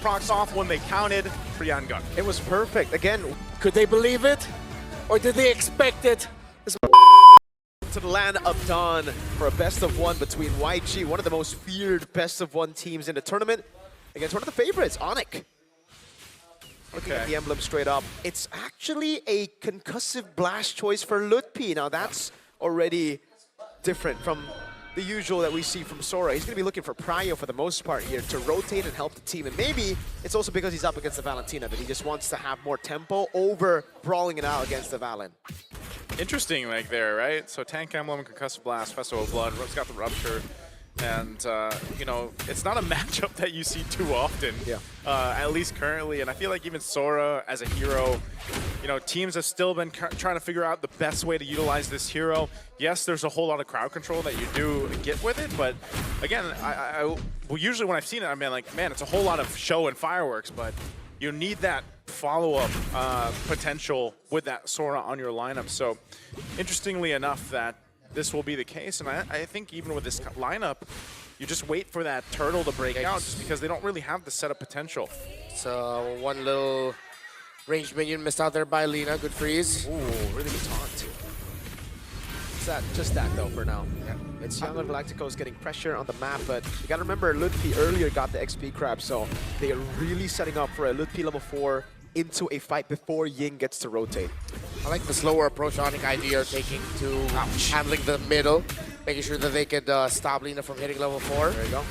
procs off when they counted for Yangon. It was perfect. Again, Could they believe it? Or did they expect it? to the land of Dawn for a best of one between YG, one of the most feared best of one teams in the tournament, against one of the favorites, ONIC. Looking at the emblem straight up, it's actually a concussive blast choice for Lutpi. Now that's already different from the usual that we see from Sora. He's going to be looking for Prio for the most part here to rotate and help the team. And maybe it's also because he's up against the Valentina that he just wants to have more tempo over brawling it out against the Valen. Interesting, like there, right? So Tank Emblem, Concussive Blast, Festival of Blood, Rook's got the Rupture. And, you know, it's not a matchup that you see too often, at least currently. And I feel like even Sora as a hero, you know, teams have still been trying to figure out the best way to utilize this hero. Yes, there's a whole lot of crowd control that you do get with it, but again, well, usually when I've seen it, I mean, like, man, it's a whole lot of show and fireworks, but you need that follow-up potential with that Sora on your lineup. So, interestingly enough, that this will be the case, and I think even with this lineup, you just wait for that turtle to break out just because they don't really have the setup potential. So one little ranged minion missed out there by Lina. Good freeze. Ooh, really good taunt. It's just that though for now. Yeah. It's Young on Galacticos getting pressure on the map, but you gotta remember Lutpi earlier got the XP crab, so they are really setting up for a Lutpi level 4 into a fight before Ying gets to rotate. I like the slower approach ONIC ID are taking to handling the middle, making sure that they could stop Lina from hitting level 4. There you go.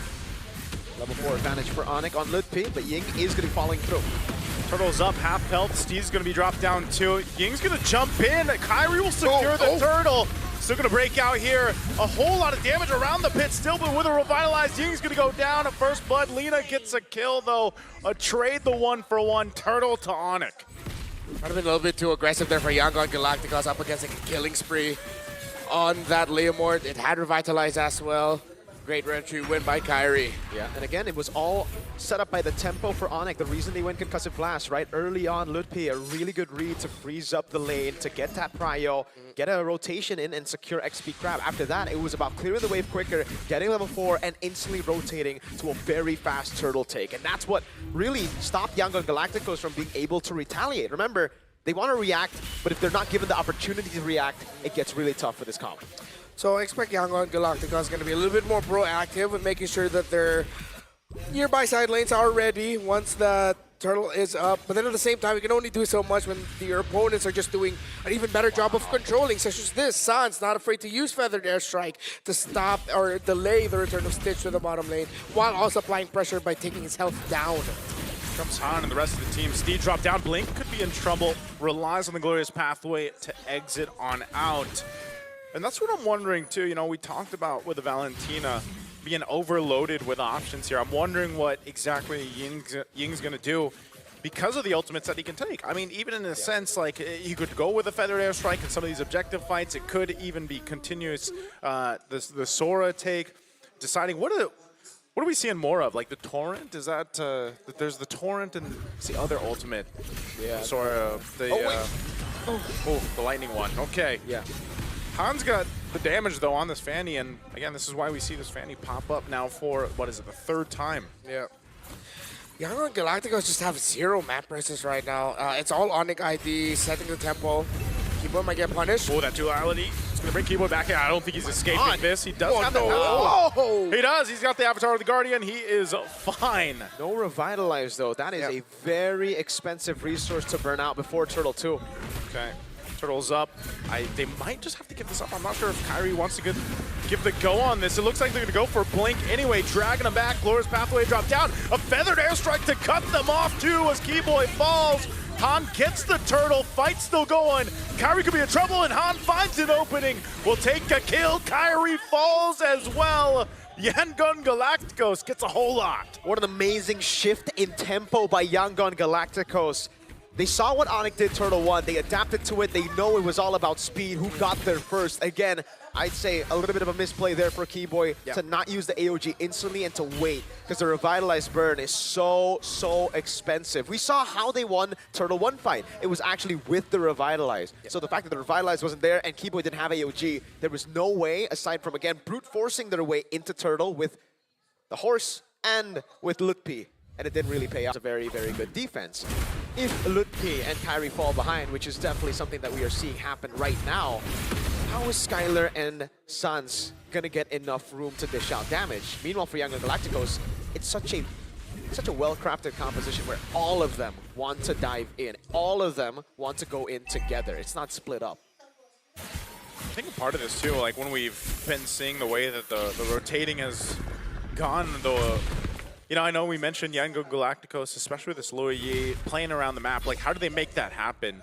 Level 4 advantage for ONIC on Lutpi, but Ying is going to be following through. Turtle's up, half health. Steve's going to be dropped down too. Ying's going to jump in. Kyrie will secure the turtle. Still going to break out here. A whole lot of damage around the pit still, but with a revitalized, Ying's going to go down at first blood. Lina gets a kill though. A trade the 1-for-1 turtle to ONIC. Might have been a little bit too aggressive there for Yangon Galacticos up against a killing spree on that Leomord. It had revitalized as well. Great entry win by Kyrie. Yeah, and again, it was all set up by the tempo for ONIC. The reason they went Concussive Blast, right? Early on, Lutpi, a really good read to freeze up the lane, to get that prio, get a rotation in, and secure XP crab. After that, it was about clearing the wave quicker, getting level 4, and instantly rotating to a very fast turtle take. And that's what really stopped Yangon Galacticos from being able to retaliate. Remember, they want to react, but if they're not given the opportunity to react, it gets really tough for this comp. So I expect Yangon Galacticos is going to be a little bit more proactive with making sure that their nearby side lanes are ready once the turtle is up. But then at the same time, you can only do so much when your opponents are just doing an even better job of controlling, such as this. San's not afraid to use Feathered Airstrike to stop or delay the return of Stitch to the bottom lane, while also applying pressure by taking his health down. Comes Han and the rest of the team. Steve dropped down. Blink could be in trouble. Relies on the glorious pathway to exit on out. And that's what I'm wondering too. You know, we talked about with the Valentina being overloaded with options here. I'm wondering what exactly Ying's going to do because of the ultimates that he can take. I mean, even in a sense, like, he could go with a Feathered Airstrike in some of these objective fights. It could even be continuous, the Sora take, deciding what are we seeing more of? Like the Torrent? Is that, there's the Torrent and it's the other ultimate. Yeah. Sora, the lightning one. Okay. Yeah. Han's got the damage, though, on this Fanny, and again, this is why we see this Fanny pop up now for, what is it, the 3rd time? Yeah. Yangon Galacticos just have 0 map presence right now. It's all ONIC ID, setting the tempo. Keyboard might get punished. Oh, that duality. It's going to bring Keyboard back in. I don't think he's escaping this. He does have the He does. He's got the Avatar of the Guardian. He is fine. No Revitalize, though. That is a very expensive resource to burn out before Turtle 2. Okay. Turtle's up. They might just have to give this up. I'm not sure if Kyrie wants to give the go on this. It looks like they're going to go for Blink anyway. Dragging him back. Glorious Pathway drop down. A Feathered Airstrike to cut them off too as Keyboy falls. Han gets the turtle. Fight still going. Kyrie could be in trouble and Han finds an opening. Will take a kill. Kyrie falls as well. Yangon Galacticos gets a whole lot. What an amazing shift in tempo by Yangon Galacticos. They saw what ONIC did Turtle 1, they adapted to it, they know it was all about speed, who got there first. Again, I'd say a little bit of a misplay there for Keyboy to not use the AOG instantly and to wait, because the Revitalized burn is so expensive. We saw how they won Turtle 1 fight. It was actually with the Revitalized. So the fact that the Revitalized wasn't there and Keyboy didn't have AOG, there was no way, aside from, again, brute forcing their way into Turtle with the horse and with Lutpi. and it didn't really pay off. It's a very, very good defense. If Lutpi and Kyrie fall behind, which is definitely something that we are seeing happen right now, how is Skylar and Suns gonna get enough room to dish out damage? Meanwhile, for Young Galacticos, it's such a well-crafted composition where all of them want to dive in. All of them want to go in together. It's not split up. I think part of this too, like when we've been seeing the way that the rotating has gone, though, you know, I know we mentioned Yango Galacticos, especially with this Luoyi playing around the map. Like, how do they make that happen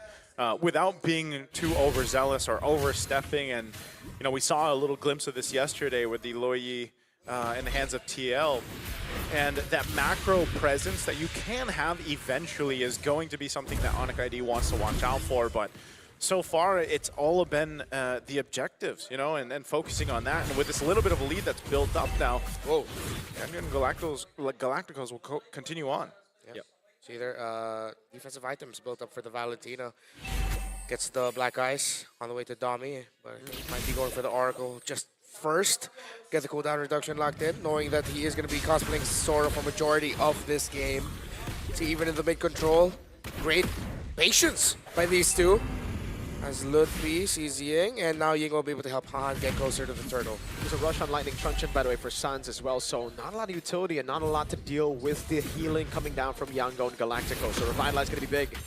without being too overzealous or overstepping? And, you know, we saw a little glimpse of this yesterday with the Luoyi in the hands of TL. And that macro presence that you can have eventually is going to be something that ONIC ID wants to watch out for. But so far, it's all been the objectives, you know, and focusing on that. And with this little bit of a lead that's built up now, whoa, and Galacticos will continue on. Yep. See there, defensive items built up for the Valentina. Gets the Black Ice on the way to Dami, but he might be going for the Oracle just first. Get the cooldown reduction locked in, knowing that he is going to be cosplaying Sora for majority of this game. See, even in the mid control, great patience by these two. As Lutfi sees Ying, and now Ying will be able to help Han get closer to the turtle. There's a rush on Lightning Truncheon, by the way, for Suns as well, so not a lot of utility and not a lot to deal with the healing coming down from Yango and Galacticos, so Revitalize is going to be big.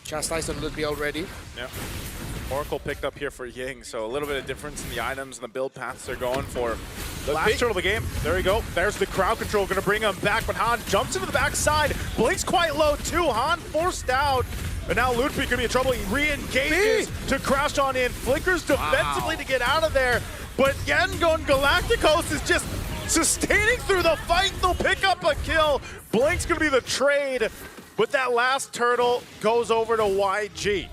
Chastised on Lutfi already. Yeah. Oracle picked up here for Ying, so a little bit of difference in the items and the build paths they're going for. The last turtle of the game, there we go. There's the crowd control, gonna bring him back, but Han jumps into the backside. Blink's quite low too, Han forced out. But now Lutfi could be in trouble. He re-engages to crash on in, flickers defensively to get out of there. But Yango and Galacticos is just sustaining through the fight. They'll pick up a kill. Blink's gonna be the trade, but that last turtle goes over to YG.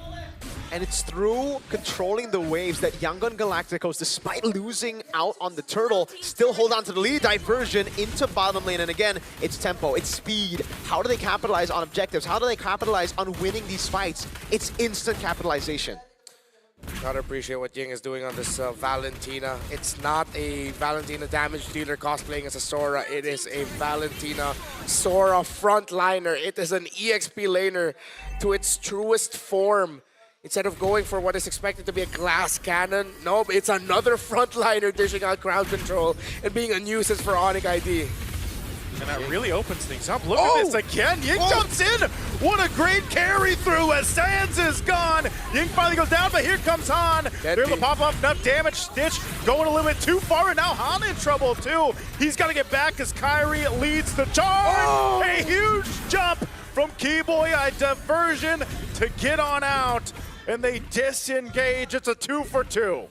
And it's through controlling the waves that Yango and Galacticos, despite losing out on the turtle, still hold on to the lead. Diversion into bottom lane, and again, it's tempo, it's speed. How do they capitalize on objectives? How do they capitalize on winning these fights? It's instant capitalization. Gotta appreciate what Ying is doing on this Valentina. It's not a Valentina damage dealer cosplaying as a Sora. It is a Valentina Sora frontliner. It is an EXP laner to its truest form. Instead of going for what is expected to be a glass cannon, nope, it's another frontliner dishing out crowd control and being a nuisance for ONIC ID. And that really opens things up. Look at this again. Ying jumps in. What a great carry through as Sands is gone. Ying finally goes down, but here comes Han. They're able to pop up enough damage. Stitch going a little bit too far, and now Han in trouble too. He's got to get back as Kyrie leads the charge. A huge jump from Keyboy, a diversion to get on out. And they disengage. It's a 2-for-2.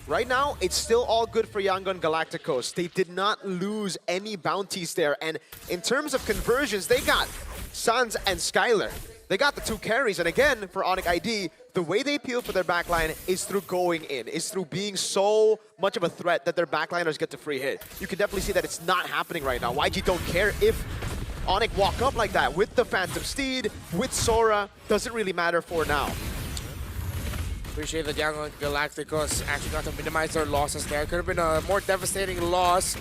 Right now, it's still all good for Yango and Galacticos. They did not lose any bounties there. And in terms of conversions, they got Suns and Skylar. They got the two carries. And again, for ONIC ID, the way they appeal for their backline is through going in, is through being so much of a threat that their backliners get to free hit. You can definitely see that it's not happening right now. YG don't care if ONIC walk up like that with the Phantom Steed, with Sora. Doesn't really matter for now. Appreciate that Yango and Galacticos actually got to minimize their losses there. Could have been a more devastating loss.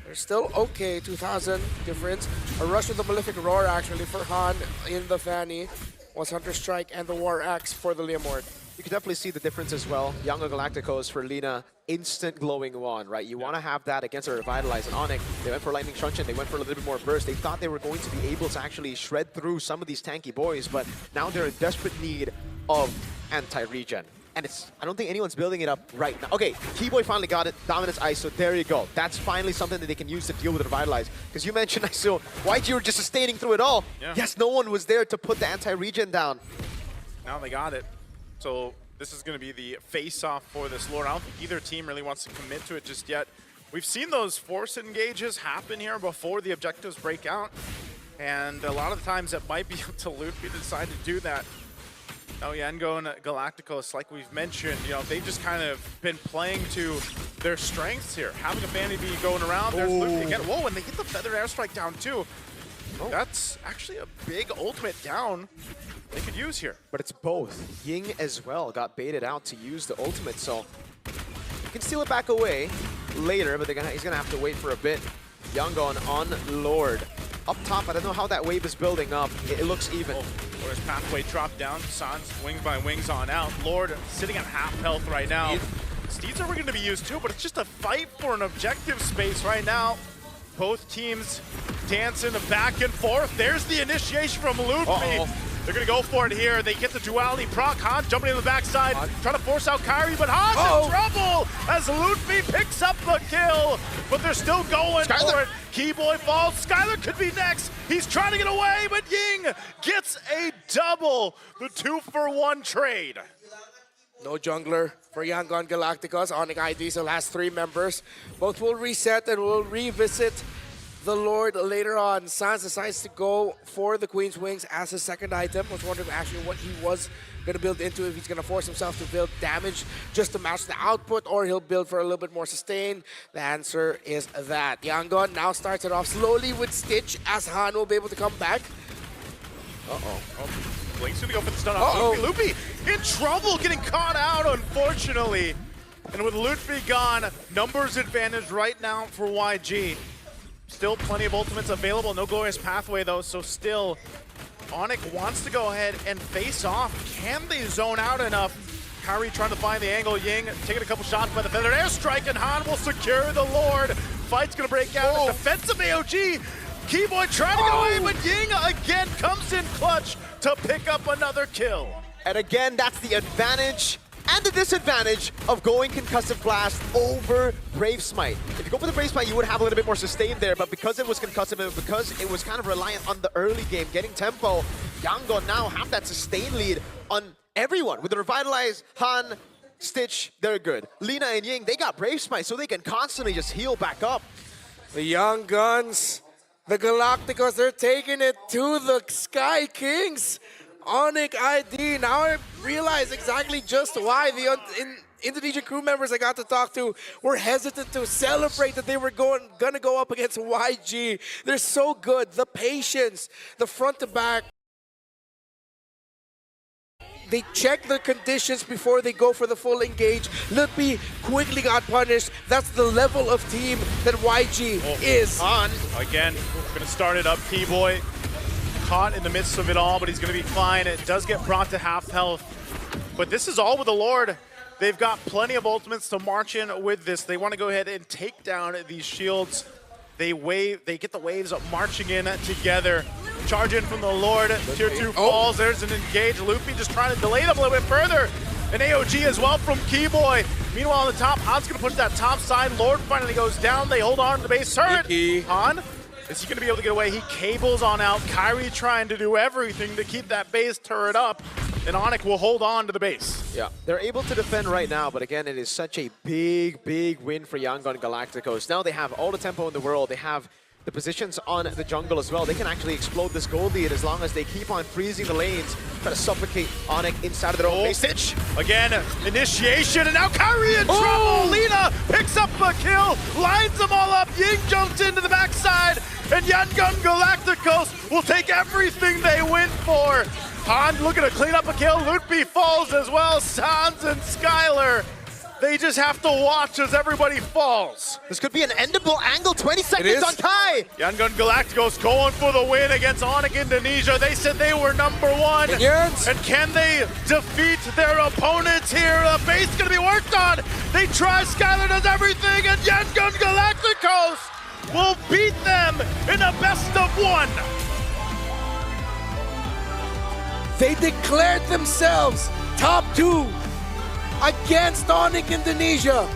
They're still okay, 2,000 difference. A rush with the Malefic Roar actually for Han in the Fanny. Was Hunter Strike and the War Axe for the Leomord. You can definitely see the difference as well. Yango Galacticos for Lina, instant glowing wand, right? You want to have that against a Revitalize and ONIC. They went for Lightning Truncheon, they went for a little bit more burst. They thought they were going to be able to actually shred through some of these tanky boys, but now they're in desperate need of anti-regen. And I don't think anyone's building it up right now. Okay, Keyboy finally got it, Dominance Ice, so there you go. That's finally something that they can use to deal with Revitalize. Because you mentioned, I saw YG were just sustaining through it all. Yeah. Yes, no one was there to put the anti-regen down. Now they got it. So this is going to be the face-off for this lore. I don't think either team really wants to commit to it just yet. We've seen those force engages happen here before the objectives break out. And a lot of the times it might be up to Lutfi to decide to do that. Oh, Yango and Galacticos, like we've mentioned, you know, they've just kind of been playing to their strengths here. Having a Fanny B going around, there's Lutfi again. Whoa, and they get the Feathered Airstrike down too. That's actually a big ultimate down they could use here. But it's both. Ying as well got baited out to use the ultimate, so you can steal it back away later, but he's gonna have to wait for a bit. Yangon on Lord. up top. I don't know how that wave is building up. It looks even. Lord's pathway dropped down. Sans wings by wings on out. Lord sitting at half health right now. Steeds are going to be used too, but it's just a fight for an objective space right now. Both teams dancing back and forth. There's the initiation from Ludwig. They're going to go for it here. They get the duality proc. Han jumping in the backside, trying to force out Kyrie, but Han's in trouble as Ludwig picks up the kill. But they're still going for it. Keyboy falls. Skylar could be next. He's trying to get away, but Ying gets a double. The 2-for-1 trade. No jungler for Yangon Galacticos. ONIC ID still has 3 members. Both will reset and will revisit the Lord later on. Sans decides to go for the Queen's Wings as his second item. I was wondering actually what he was going to build into, if he's going to force himself to build damage just to match the output, or he'll build for a little bit more sustain. The answer is that. Yangon now starts it off slowly with Stitch as Han will be able to come back. Blink's gonna go for the stun off Loopy. In trouble, getting caught out, unfortunately. And with Ludwig gone, numbers advantage right now for YG. Still plenty of ultimates available, no glorious pathway though, so still ONIC wants to go ahead and face off. Can they zone out enough? Kyrie trying to find the angle, Ying taking a couple shots by the feathered airstrike, and Han will secure the Lord. Fight's gonna break out, defensive AOG. Keyboy trying to get away, but Ying again comes in clutch to pick up another kill. And again, that's the advantage and the disadvantage of going Concussive Blast over Brave Smite. If you go for the Brave Smite, you would have a little bit more sustain there, but because it was Concussive and because it was kind of reliant on the early game, getting tempo, Yangon now have that sustain lead on everyone. With the Revitalize, Han, Stitch, they're good. Lina and Ying, they got Brave Smite, so they can constantly just heal back up. The Young Guns, the Galacticos, they're taking it to the Sky Kings. ONIC ID, now I realize exactly just why the Indonesian crew members I got to talk to were hesitant to celebrate that they were gonna go up against YG. They're so good, the patience, the front to back. They check the conditions before they go for the full engage. Lippy quickly got punished. That's the level of team that YG is. On again, gonna start it up, Keyboy. Caught in the midst of it all, but he's gonna be fine. It does get brought to half health. But this is all with the Lord. They've got plenty of ultimates to march in with this. They want to go ahead and take down these shields. They get the waves up marching in together. Charge in from the Lord. Tier 2 falls. There's an engage. Luffy just trying to delay them a little bit further. An AOG as well from Keyboy. Meanwhile on the top, Han's gonna push that top side. Lord finally goes down. They hold on to the base turret. Han, is he gonna be able to get away? He cables on out. Kyrie trying to do everything to keep that base turret up. And ONIC will hold on to the base. Yeah, they're able to defend right now, but again, it is such a big, big win for Yangon Galacticos. Now they have all the tempo in the world. They have the positions on the jungle as well. They can actually explode this gold lead as long as they keep on freezing the lanes, try to suffocate ONIC inside of their own base. Stitch! Again, initiation, and now Kyrie in trouble! Lina picks up a kill, lines them all up, Ying jumps into the backside, and Yangon Galacticos will take everything they win for. Han looking to clean up a kill, Lutby falls as well, Sans and Skylar. They just have to watch as everybody falls. This could be an endable angle, 20 seconds on Kai. Yangon Galacticos going for the win against ONIC Indonesia. They said they were #1. Yes. And can they defeat their opponents here? The base gonna be worked on. They try, Skylar does everything, and Yangon Galacticos will beat them in a best-of-1. They declared themselves top 2 against ONIC Indonesia.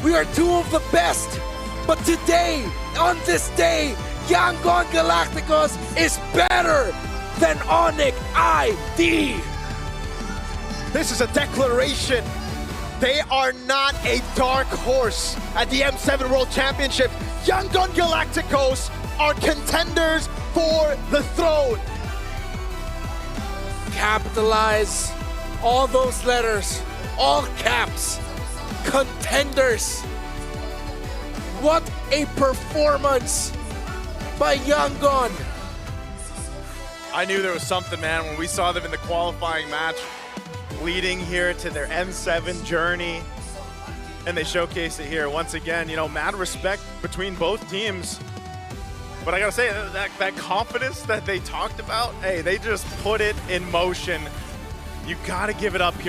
We are 2 of the best. But today, on this day, Yangon Galacticos is better than ONIC ID. This is a declaration. They are not a dark horse at the M7 World Championship. Yangon Galacticos are contenders for the throne. Capitalize all those letters, all caps, contenders. What a performance by Yangon. I knew there was something, man, when we saw them in the qualifying match, leading here to their M7 journey, and they showcased it here once again. You know, mad respect between both teams. But I gotta say, that confidence that they talked about, hey, they just put it in motion. You gotta give it up here.